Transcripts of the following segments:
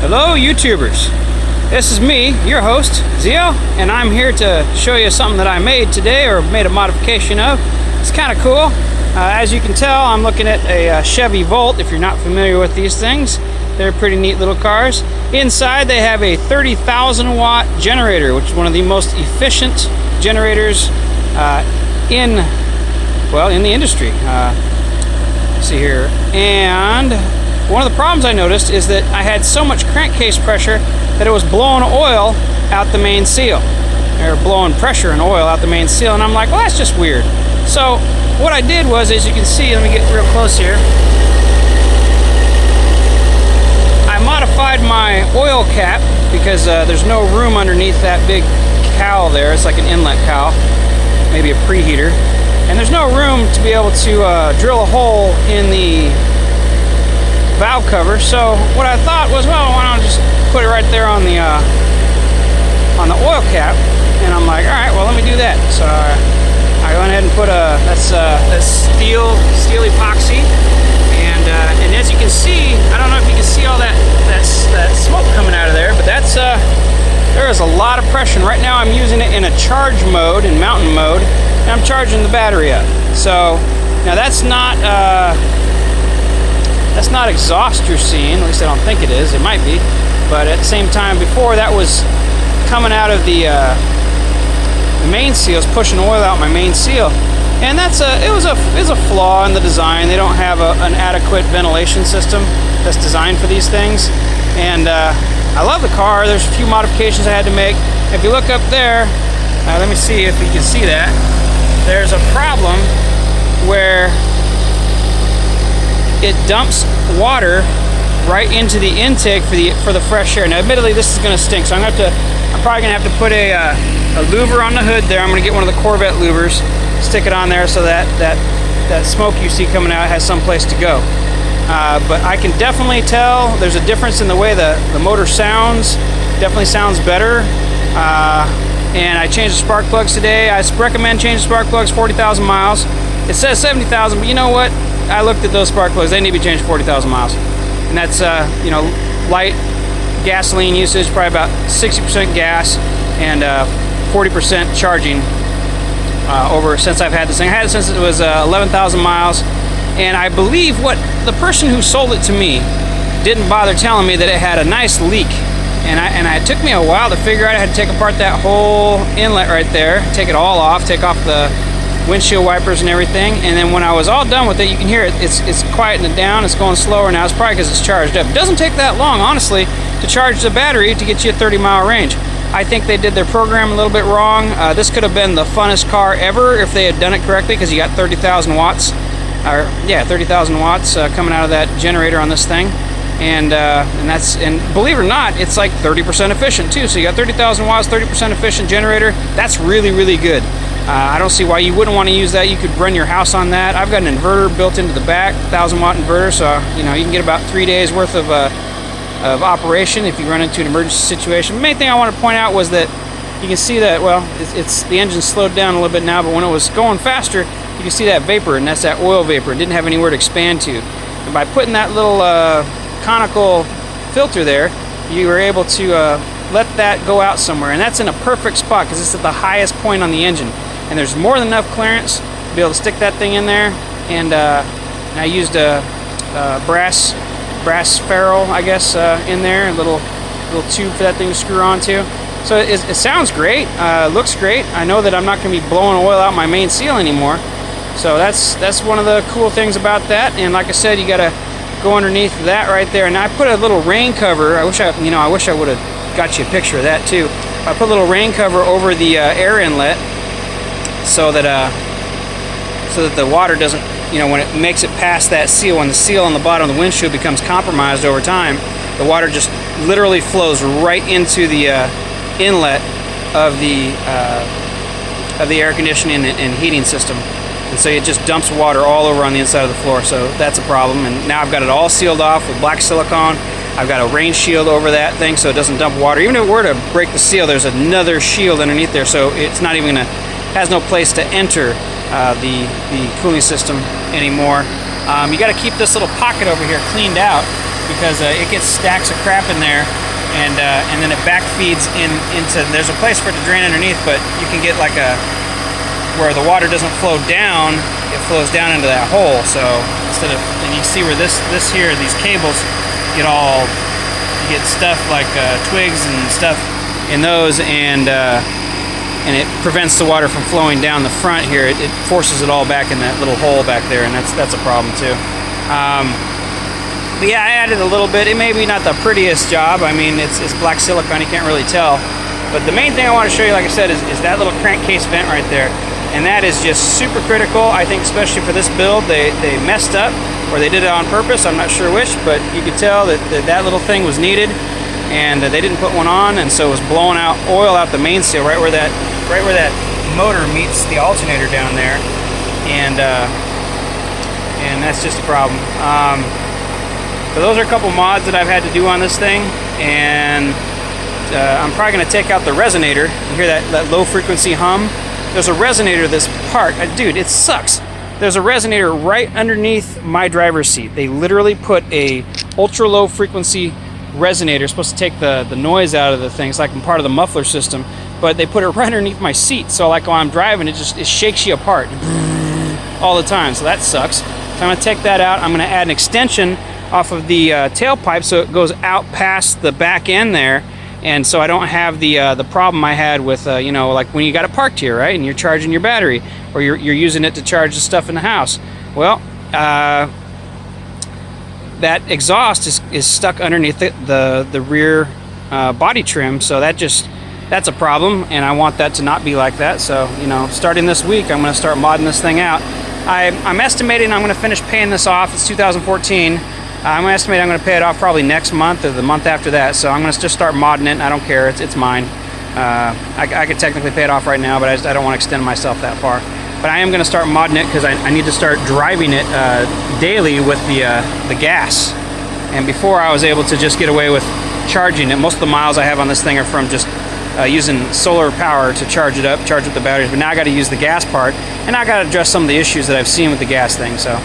Hello YouTubers, this is me, your host, Zio, and I'm here to show you something that I made today, or made a modification of. It's kind of cool. As you can tell, I'm looking at a Chevy Volt. If you're not familiar with these things, they're pretty neat little cars. Inside they have a 30,000 watt generator, which is one of the most efficient generators in the industry. Let's see here. And one of the problems I noticed is that I had so much crankcase pressure that it was blowing oil out the main seal, or blowing pressure and oil out the main seal, and I'm like, well, that's just weird. So what I did was, as you can see, let me get real close here, I modified my oil cap because there's no room underneath that big cowl there. It's like an inlet cowl, maybe a preheater, and there's no room to be able to drill a hole in the valve cover. So what I thought was, well, why don't I just put it right there on the oil cap? And I'm like, all right, well, let me do that. So I went ahead and put that's steel epoxy, and as you can see, I don't know if you can see all that smoke coming out of there, but that's there is a lot of pressure. Right now I'm using it in a charge mode, in mountain mode, and I'm charging the battery up. So now that's not exhaust you're seeing, at least I don't think it is. It might be, but at the same time, before that was coming out of the main seals, pushing oil out my main seal, and it was a flaw in the design. They don't have an adequate ventilation system that's designed for these things, and I love the car. There's a few modifications I had to make. If you look up there, let me see if you can see that. There's a problem where it dumps water right into the intake for the fresh air. Now, admittedly, this is going to stink, so I'm probably going to have to put a louver on the hood there. I'm going to get one of the Corvette louvers, stick it on there so that smoke you see coming out has some place to go. But I can definitely tell there's a difference in the way the motor sounds. Definitely sounds better. And I changed the spark plugs today. I recommend changing spark plugs 40,000 miles. It says 70,000, but you know what? I looked at those spark plugs. They need to be changed 40,000 miles. And that's, light gasoline usage, probably about 60% gas and 40% charging since I've had this thing. I had it since it was 11,000 miles. And I believe what the person who sold it to me didn't bother telling me that it had a nice leak. And it took me a while to figure out. I had to take apart that whole inlet right there, take it all off, take off the windshield wipers and everything, and then when I was all done with it, you can hear it, it's quieting it down, it's going slower now. It's probably because it's charged up. It doesn't take that long, honestly, to charge the battery to get you a 30-mile range. I think they did their program a little bit wrong. This could have been the funnest car ever if they had done it correctly, because you got 30,000 watts, 30,000 watts coming out of that generator on this thing, and believe it or not, it's like 30% efficient too. So you got 30,000 watts, 30% efficient generator. That's really, really good. I don't see why you wouldn't want to use that. You could run your house on that. I've got an inverter built into the back, 1,000 watt inverter, so you can get about 3 days worth of operation if you run into an emergency situation. The main thing I want to point out was that you can see that, well, it's the engine slowed down a little bit now, but when it was going faster, you can see that vapor, and that's that oil vapor. It didn't have anywhere to expand to. And by putting that little conical filter there, you were able to let that go out somewhere, and that's in a perfect spot because it's at the highest point on the engine. And there's more than enough clearance to be able to stick that thing in there. And I used a brass ferrule, I guess, in there, a little tube for that thing to screw onto. So it sounds great, looks great. I know that I'm not going to be blowing oil out my main seal anymore. So that's one of the cool things about that. And like I said, you got to go underneath that right there. And I put a little rain cover. I wish I would have got you a picture of that too. I put a little rain cover over the air inlet, so that the water doesn't, when it makes it past that seal, when the seal on the bottom of the windshield becomes compromised over time, the water just literally flows right into the inlet of the air conditioning and heating system, and so it just dumps water all over on the inside of the floor. So that's a problem. And now I've got it all sealed off with black silicone. I've got a rain shield over that thing so it doesn't dump water. Even if it were to break the seal, there's another shield underneath there, so it's not even has no place to enter the cooling system anymore. You got to keep this little pocket over here cleaned out, because it gets stacks of crap in there, and then it back feeds into. There's a place for it to drain underneath, but you can get like where the water doesn't flow down, it flows down into that hole. So instead of, and you see where this here, these cables get all, you get stuff like twigs and stuff in those, and it prevents the water from flowing down the front here. It forces it all back in that little hole back there, and that's a problem too. But yeah, I added a little bit. It may be not the prettiest job. I mean, it's black silicone, you can't really tell. But the main thing I want to show you, like I said, is that little crankcase vent right there. And that is just super critical, I think, especially for this build. They messed up, or they did it on purpose, I'm not sure which, but you could tell that little thing was needed, and they didn't put one on, and so it was blowing out oil out the main seal, right where that motor meets the alternator down there, and that's just a problem. So those are a couple mods that I've had to do on this thing, and I'm probably going to take out the resonator. You hear that low frequency hum? There's a resonator this part. Dude, it sucks. There's a resonator right underneath my driver's seat. They literally put a ultra low frequency resonator. It's supposed to take the noise out of the thing. It's like part of the muffler system, but they put it right underneath my seat. So like while I'm driving, it shakes you apart all the time. So that sucks. So I'm gonna take that out. I'm gonna add an extension off of the tailpipe so it goes out past the back end there. And so I don't have the problem I had with, you know, like when you got it parked here, right? And you're charging your battery, or you're using it to charge the stuff in the house. Well, that exhaust is stuck underneath the rear body trim. So that's a problem, and I want that to not be like that. So, you know, starting this week, I'm going to start modding this thing out. I'm estimating I'm going to finish paying this off. It's 2014. I'm estimating I'm going to pay it off probably next month or the month after that. So I'm going to just start modding it. I don't care. It's mine. I could technically pay it off right now, but I don't want to extend myself that far. But I am going to start modding it because I need to start driving it daily with the gas. And before, I was able to just get away with charging it. Most of the miles I have on this thing are from just using solar power to charge it up, charge up the batteries. But now I got to use the gas part, and I got to address some of the issues that I've seen with the gas thing. So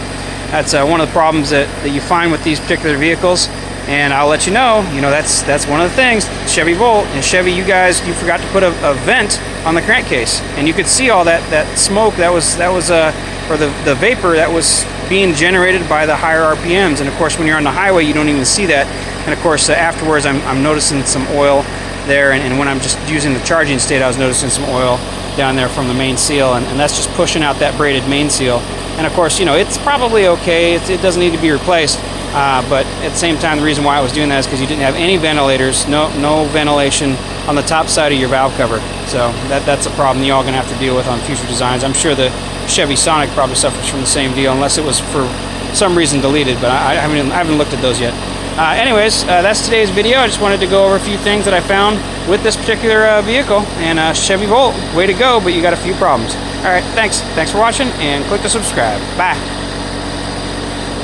that's one of the problems that you find with these particular vehicles, and I'll let you know. You know, that's one of the things. Chevy Volt and Chevy, you forgot to put a vent on the crankcase, and you could see all that smoke that was or the vapor that was being generated by the higher RPMs. And of course, when you're on the highway, you don't even see that. And of course, afterwards, I'm noticing some oil there, and when I'm just using the charging state, I was noticing some oil down there from the main seal, and that's just pushing out that braided main seal. And of course, you know, it's probably okay. It doesn't need to be replaced. But at the same time, the reason why I was doing that is because you didn't have any ventilators, no ventilation on the top side of your valve cover. So that's a problem you're all going to have to deal with on future designs. I'm sure the Chevy Sonic probably suffers from the same deal, unless it was for some reason deleted, but I haven't looked at those yet. Anyways, that's today's video. I just wanted to go over a few things that I found with this particular vehicle. And Chevy Volt, way to go, but you got a few problems. All right, thanks for watching, and click to subscribe. Bye.